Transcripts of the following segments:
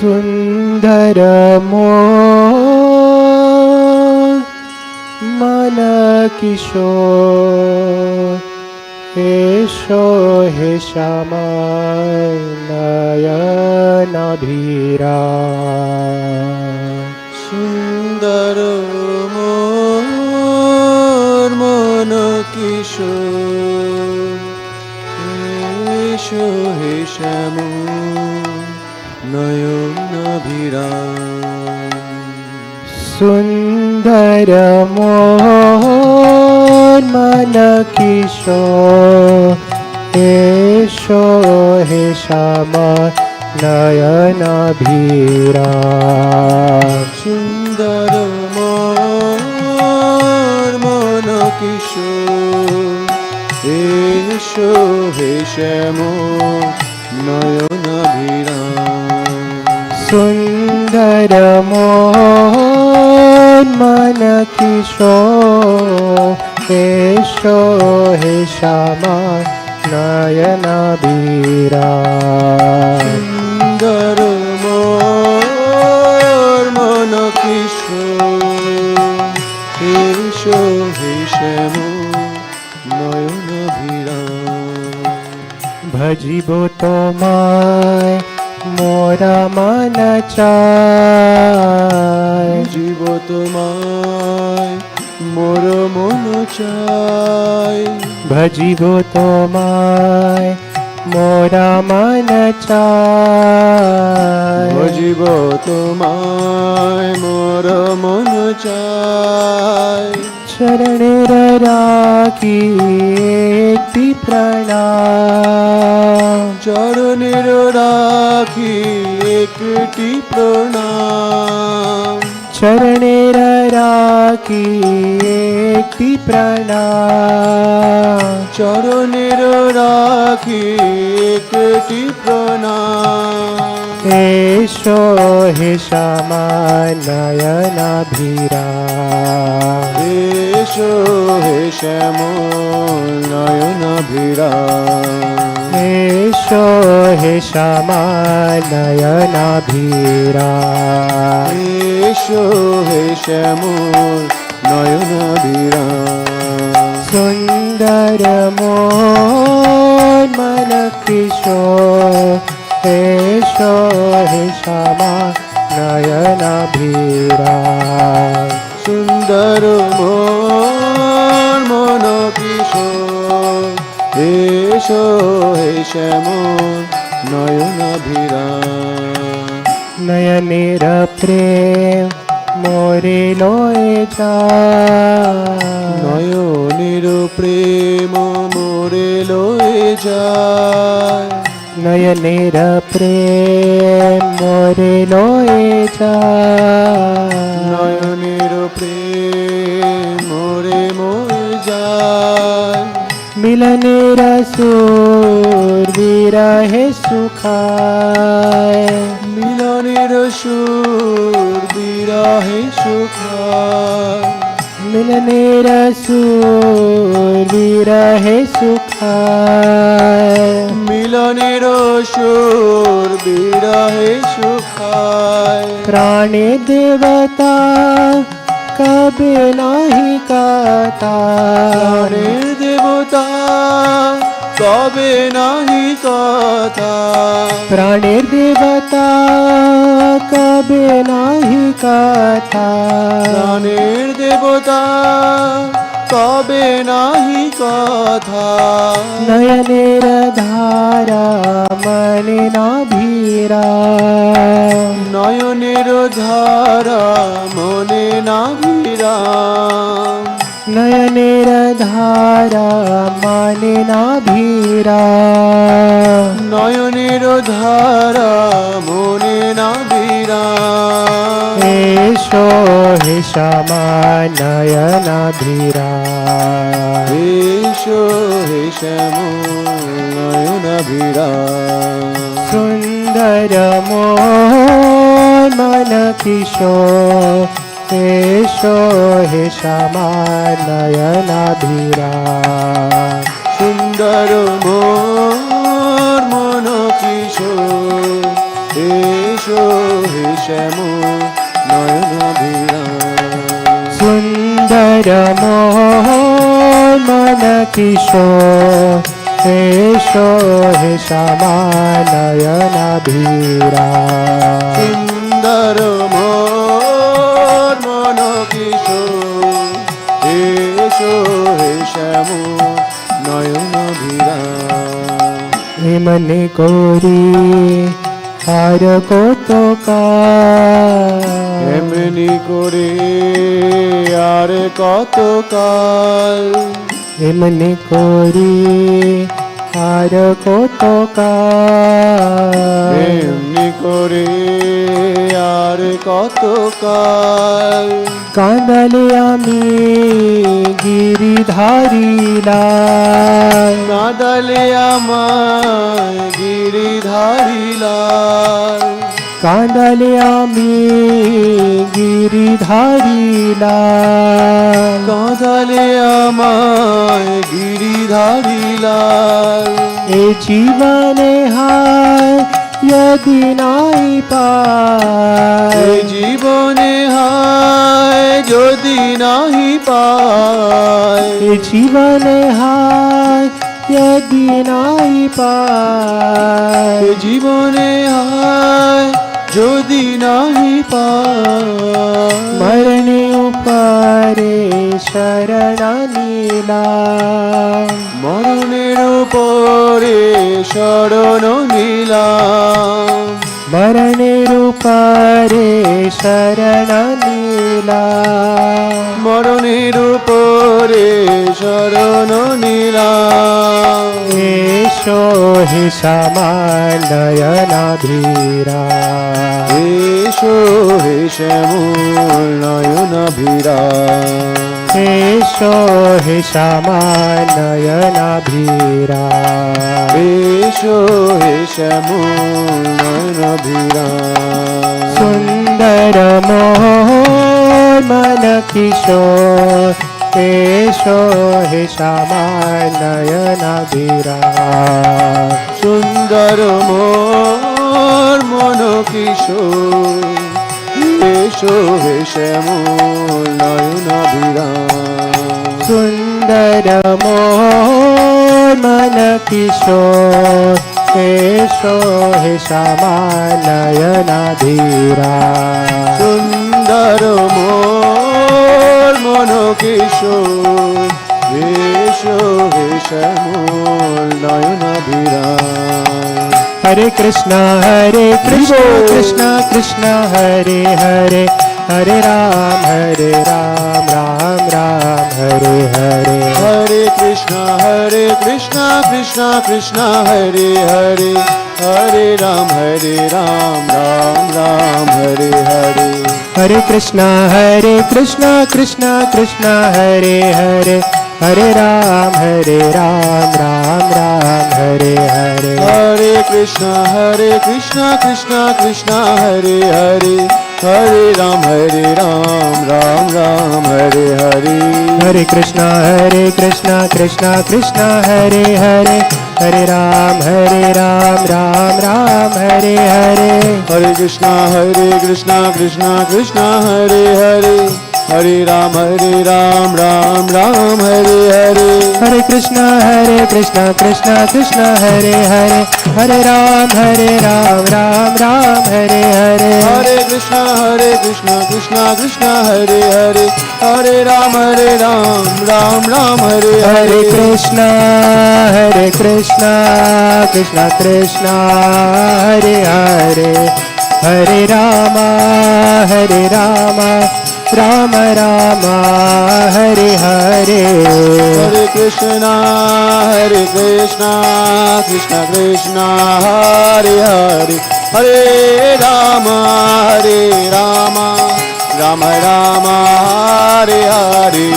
সুন্দর মন কিশোর এসো হে শ্যামার নয়নাভিরাম। সুন্দর মন কিশোর এসো হে শ্যাম নয়নাভিরাম। সুন্দর মন কিশোর এসো হে শ্যামার নয়নাভিরাম। সুন্দর মন কিশোর এসো হে শ্যাম নয়নাভিরাম। সুন্দর মন কিশোর এসো হে শ্যামার নয়নাভিরাম। সুন্দর মন কিশোর এসো হে শ্যাম নয়নাভিরাম। ভজিব তোমায় মোরা মন চায়, জীব তোমায় মোর মন চায়। ভজিব তোমায় মোরা মন চায়, ভজিব তোমায় মোর মন চায়। চরণের রাখি একটি প্রণাম, চরণের রাখি একটি প্রণাম। চরণের রাখি একটি প্রণাম। চরণের রাখি একটি প্রণাম। এসো হে শ্যামার নয়নাভিরাম। এসো হে শ্যাম নয়নাভিরাম। এসো হে শ্যামার নয়নাভিরাম। এসো হে শ্যাম নয়নাভিরাম। সুন্দর মন কিশোর এসো হে শ্যামার নয়নাভিরাম। সুন্দর মন কিশোর এসো হে শ্যাম নয়নাভিরাম। নয়নের প্রেম মোরে লয়ে যায়, নয়নের প্রেম মোরে লয়ে যায়। নয়নের প্রেম মোরে লয়ে যায়, নয়নের প্রেম মোরে মোরে যায়। মিলনের সুর বিরহে সুখায়, মিলনের সুর বিরহে সুখায়। মিলনের সুর বিরহে সুখায়, মিলনের সুর বিরহে সুখায়। প্রাণে দেবতা কবে নাহি কথা, প্রাণের দেবতা কবে নাহি কথা। প্রাণের দেবতা কবে নাহি কথা, প্রাণের দেবতা কবে নাহি কথা। নয়নের ধারা মনে নাভিরাম, নয়নের ধারা মনে নাভিরাম। নয়নের ধারা মানে নাভিরাম। নয়নের ধারা মনে নাভিরাম। এসো হে শ্যামার নয়নাভিরাম। এসো হে শ্যাম নয়নাভিরাম। সুন্দর মন কিশোর এসো হে শ্যামার নয়নাভিরাম। সুন্দর মন কিশোর এসো হে শ্যামল নয়নাভিরাম সুন্দর মোহন কিশোর এসো হে শ্যামা নয়নাভিরাম সুন্দর মোর মন কিশোর এসো হে শ্যামল নয়নাভিরাম মনে করি আর কত এমনি করে আর কত কাল মনে করি আর কত এমনি করে আর কত কাল কাঁদলে আমি গিরিধারিলাম কাঁদালে আমায় গিরিধারিলাল কাঁদলে আমি গিরিধারিলাম কাঁদালে আমায় গিরিধারিলাল এ জীবনে হায় यदि নাই পায় এ জীবনে হায় যদি নাহি পায় এ জীবনে হায় यदि নাই পায় এ জীবনে হায় যদি নাহি পায় মরণে উপরে শরণ নিলাম মরণের উপরে শরণ নিলাম মরণের উপরে শরণ নিলাম মরণের উপরে শরণ নিলাম এসো হে শ্যামা নয়নাভিরাম এসো হে শ্যামল নয়নাভিরাম এসো হে শ্যামা নয়নাভিরাম এসো হে শ্যামল নয়নাভিরাম সুন্দর মোহন কিশোর এসো হে শ্যামা নয়নাভিরাম সুন্দর মোর মন কিশোর এসো হে শ্যামল নয়নাভিরাম সুন্দর মোহন কিশোর এসো হে শ্যামা নয়নাভিরাম সুন্দর মোর মন কিশোর এসো হে শ্যামল নয়নাভিরাম हरे कृष्णा कृष्ण कृष्ण हरे हरे हरे राम राम राम हरे हरे हरे कृष्णा कृष्णा कृष्णा हरे हरे हरे राम राम राम हरे हरे हरे कृष्णा कृष्ण कृष्ण हरे हरे हरे राम राम राम हरे हरे हरे कृष्णा कृष्णा कृष्णा हरे हरे हरे राम राम राम हरे हरे हरे कृष्णा कृष्ण कृष्ण हरे हरे हरे राम राम राम हरे हरे हरे कृष्णा कृष्णा कृष्णा हरे हरे हरे राम राम राम हरे हरे हरे कृष्णा कृष्ण कृष्ण हरे हरे हरे राम राम राम हरे हरे हरे कृष्णा कृष्णा कृष्णा हरे हरे हरे राम राम हरे हरे हरे कृष्णा कृष्ण कृष्ण हरे हरे हरे राम राम राम हरे हरे हरे कृष्णा कृष्णा कृष्णा हरे हरे हरे राम राम राम हरे हरे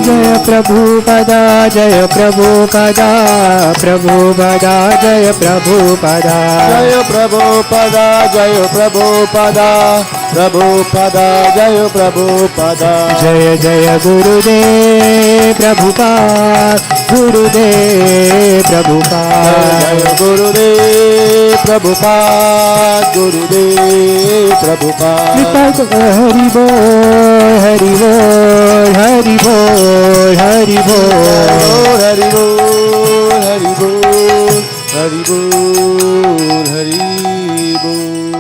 जय प्रभुपदा जय प्रभुपदा प्रभुपदा जय प्रभुपदा जय प्रभुपदा जय प्रभुपदा प्रभुपदा जय प्रभुपदा जय जय गुरुदेव प्रभुपाद गुरुदेव प्रभुपाद गुरुदेव प्रभुपाद गुरुदेव प्रभुपाद हरि बोल हरि बोल हरि बोल हरि बोल हरि बोल हरि बोल हरि बोल हरि बोल